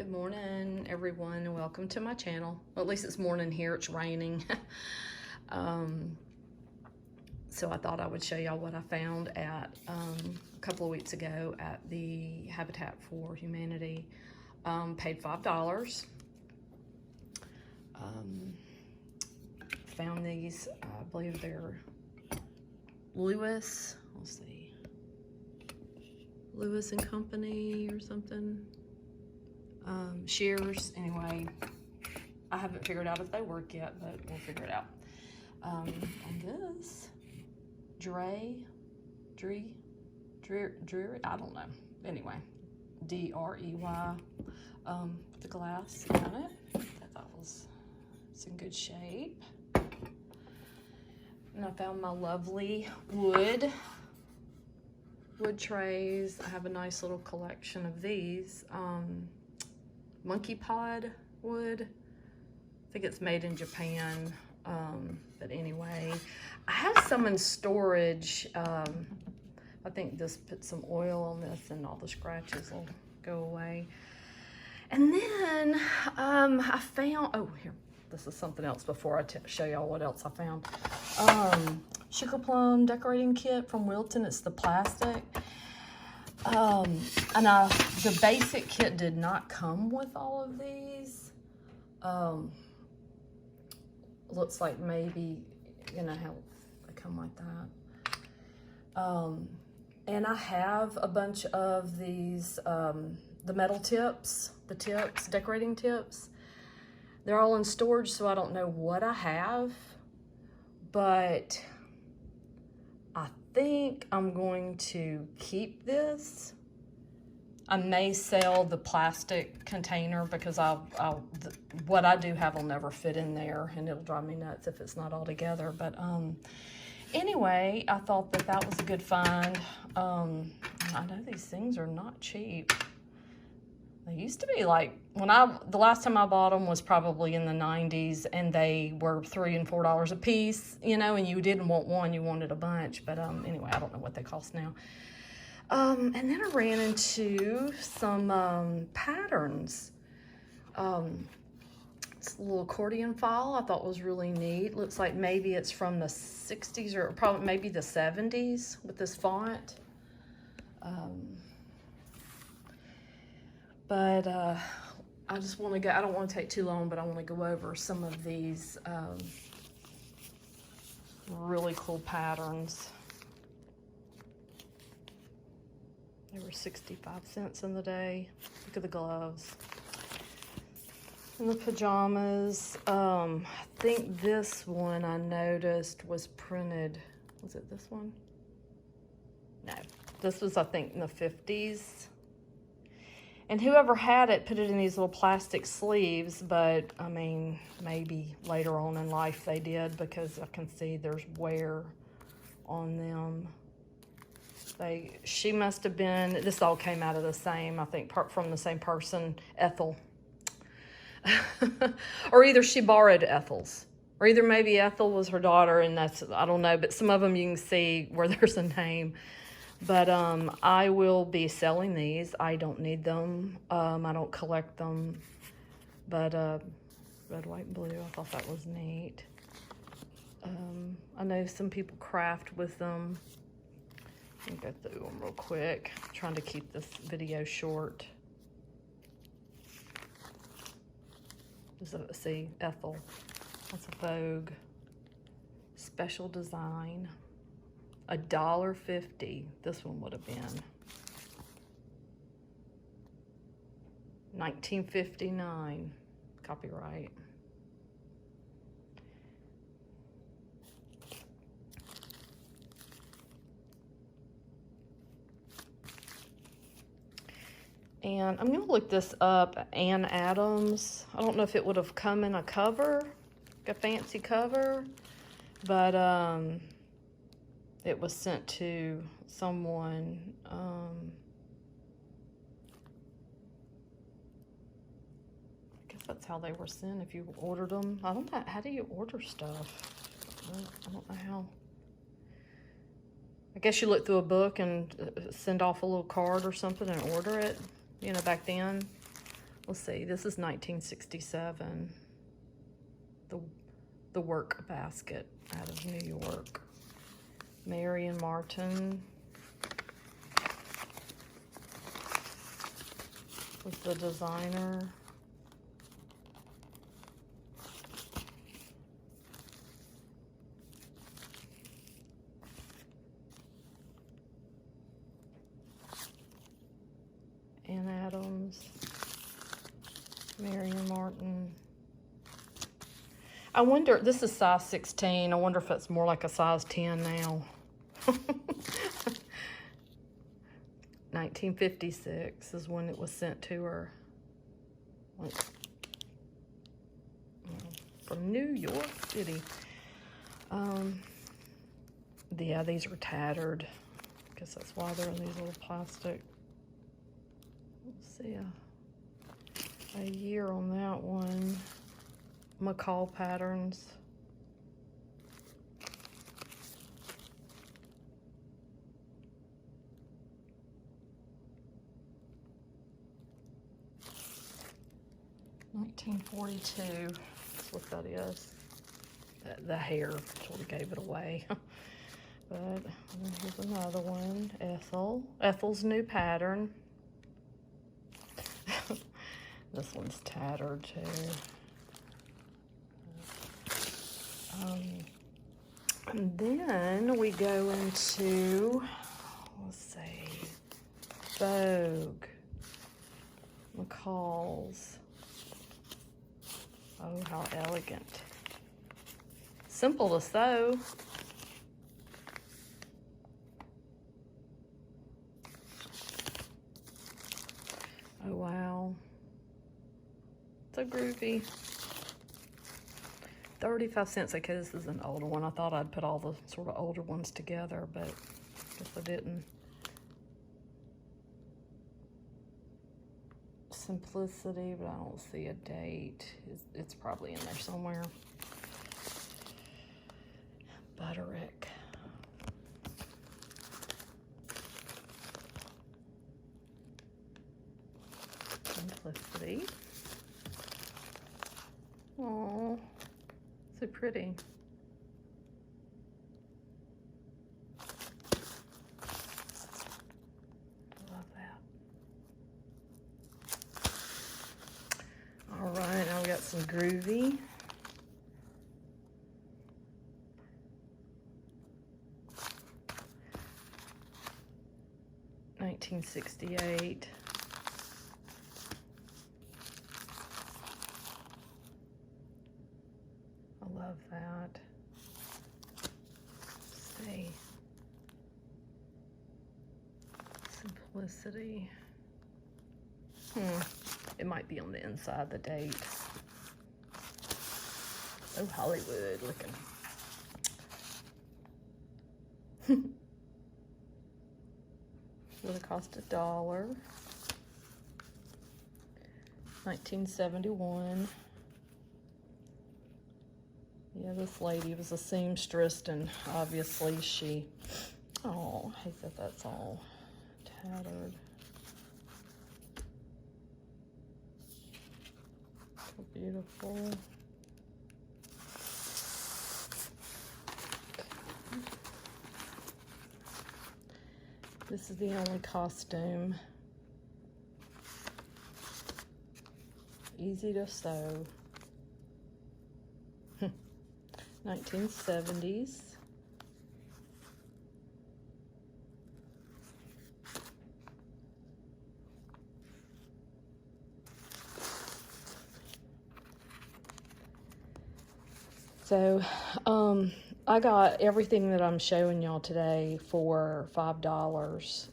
Good morning, everyone, and welcome to my channel. Well, at least it's morning here. It's raining. So I thought I would show y'all what I found at a couple of weeks ago at the Habitat for Humanity. Paid $5. Found these, I believe they're Lewis, let's see, Lewis and Company or something. Shears. Anyway, I haven't figured out if they work yet, but we'll figure it out. On this, Drey, I don't know. Anyway, D-R-E-Y, the glass on it. I thought it's in good shape. And I found my lovely wood trays. I have a nice little collection of these. Monkey pod wood. I think it's made in Japan. But anyway, I have some in storage. I think just put some oil on this and all the scratches will go away. And then I found, oh here, this is something else before I show y'all what else I found. Sugar plum decorating kit from Wilton. It's the plastic. And the basic kit did not come with all of these. Looks like maybe, you know how they come like that. And I have a bunch of these, the metal tips, decorating tips. They're all in storage, so I don't know what I have, but I think I'm going to keep this. I may sell the plastic container because what I do have will never fit in there, and it'll drive me nuts if it's not all together. But anyway, I thought that was a good find. I know these things are not cheap. They used to be like, the last time I bought them was probably in the 90s, and they were $3 and $4 a piece, you know, and you didn't want one, you wanted a bunch. But anyway, I don't know what they cost now. And then I ran into some patterns. It's a little accordion file I thought was really neat. Looks like maybe it's from the 60s or probably maybe the 70s with this font. But I just want to go, I don't want to take too long, but I want to go over some of these really cool patterns. They were 65 cents in the day. Look at the gloves. And the pajamas. I think this one I noticed was printed. Was it this one? No. This was, I think, in the 50s. And whoever had it put it in these little plastic sleeves, but I mean, maybe later on in life they did, because I can see there's wear on them. She must have been, this all came out of the same, I think, from the same person, Ethel. Or either she borrowed Ethel's, or either maybe Ethel was her daughter, and that's, I don't know, but some of them you can see where there's a name. But I will be selling these. I don't need them. I don't collect them. But red, white, and blue, I thought that was neat. I know some people craft with them. Let me go through them real quick. I'm trying to keep this video short. See, Ethel. That's a Vogue. Special design. $1.50. This one would have been $19.59. Copyright. And I'm going to look this up, Ann Adams. I don't know if it would have come in a cover, like a fancy cover, but it was sent to someone. I guess that's how they were sent, if you ordered them. I don't know, how do you order stuff? I don't know how. I guess you look through a book and send off a little card or something and order it, you know, back then. let's see, this is 1967. The work basket out of New York. Mary and Martin was the designer. Ann Adams, Mary and Martin. I wonder, this is size 16. I wonder if it's more like a size 10 now. 1956 is when it was sent to her. Like, from New York City. Yeah, these are tattered. I guess that's why they're in these little plastic. Let's see a year on that one. McCall patterns. $1942. That's what that is. The hair sort of gave it away. But here's another one. Ethel. Ethel's new pattern. This one's tattered too. And then we go into, let's see, Vogue, McCall's. Oh, how elegant. Simple to sew. Oh, wow. So groovy. 35 cents. Okay, this is an older one. I thought I'd put all the sort of older ones together, but I guess I didn't. Simplicity, but I don't see a date. It's probably in there somewhere. Butterick. Simplicity. Oh, so pretty. Love that. All right, now we got some groovy. $1968. I love that. Let's see. Simplicity. It might be on the inside, the date. Oh, Hollywood looking. Would have cost $1. 1971. Yeah, this lady was a seamstress, and obviously she, oh, I hate that that's all tattered. So beautiful. This is the only costume. Easy to sew. 1970s. So, I got everything that I'm showing y'all today for $5.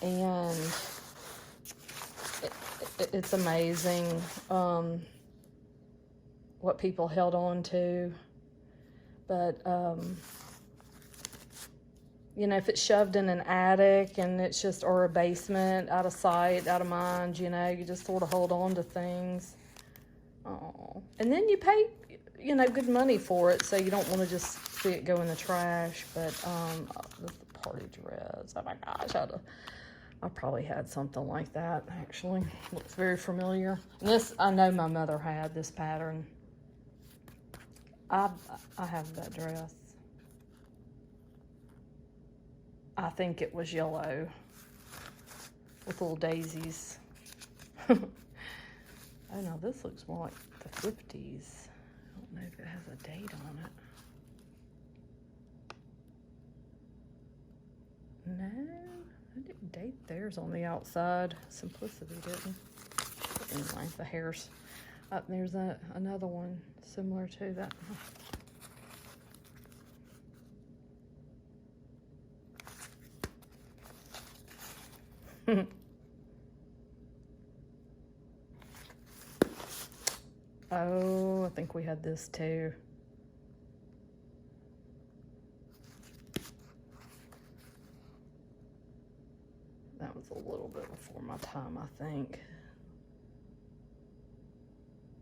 And it's amazing what people held on to. But, you know, if it's shoved in an attic and it's just, or a basement, out of sight, out of mind, you know, you just sort of hold on to things. Oh, and then you pay, you know, good money for it, so you don't want to just see it go in the trash. But this party dress, oh my gosh, I probably had something like that, actually. Looks very familiar. And this, I know my mother had this pattern. I have that dress. I think it was yellow with little daisies. Oh no, this looks more like the 50s. I don't know if it has a date on it. No, I didn't date theirs on the outside. Simplicity didn't. But anyway, the hairs. There's another one similar to that. Oh, I think we had this too. That was a little bit before my time, I think.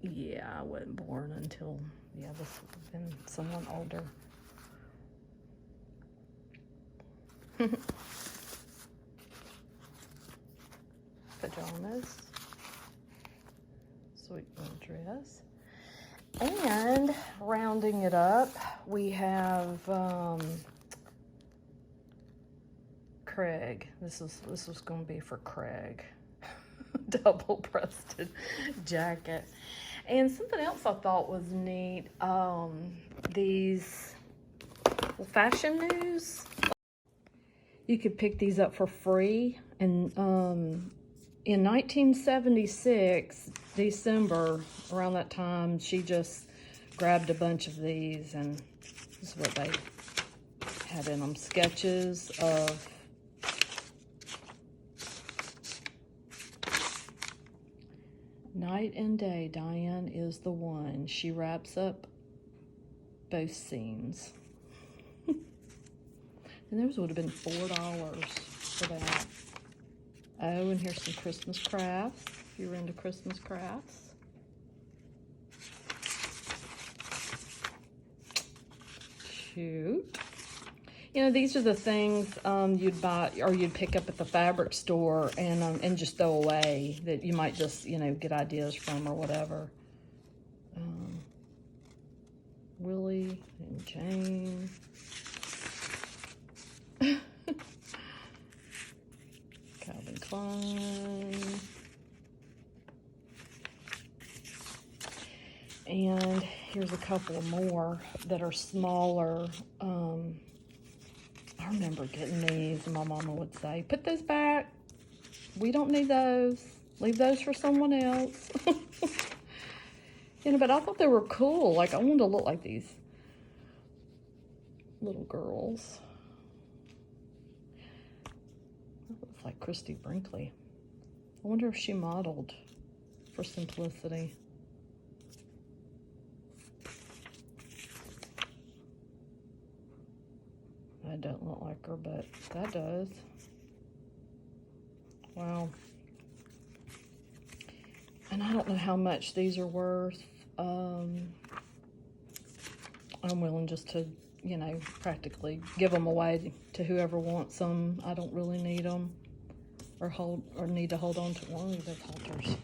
Yeah, I wasn't born until, yeah, this would have been someone older. Pajamas. Sweet little dress. And rounding it up, we have Craig. This was going to be for Craig. Double-breasted jacket. And something else I thought was neat, these fashion news. You could pick these up for free. And in 1976, December, around that time, she just grabbed a bunch of these, and this is what they had in them. Sketches of night and day, Diane is the one. She wraps up both scenes. And those would have been $4 for that. Oh, and here's some Christmas crafts, if you're into Christmas crafts. Cute. You know, these are the things you'd buy or you'd pick up at the fabric store and just throw away, that you might just, you know, get ideas from or whatever. Willie and Jane. Calvin Klein. And here's a couple more that are smaller. I remember getting these, and my mama would say, put those back. We don't need those. Leave those for someone else. You know, but I thought they were cool. Like, I wanted to look like these little girls. That looks like Christy Brinkley. I wonder if she modeled for Simplicity. That doesn't look like her, but that does. Wow. And I don't know how much these are worth. I'm willing just to, you know, practically give them away to whoever wants them. I don't really need them or need to hold on to one of those halters.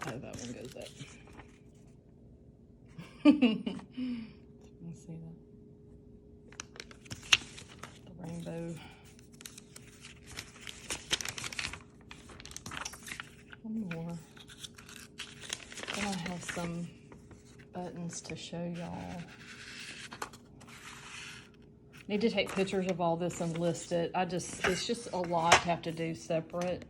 Oh, that one goes up. Let's see that. The rainbow. One more. Then I have some buttons to show y'all. Need to take pictures of all this and list it. It's just a lot to have to do separate.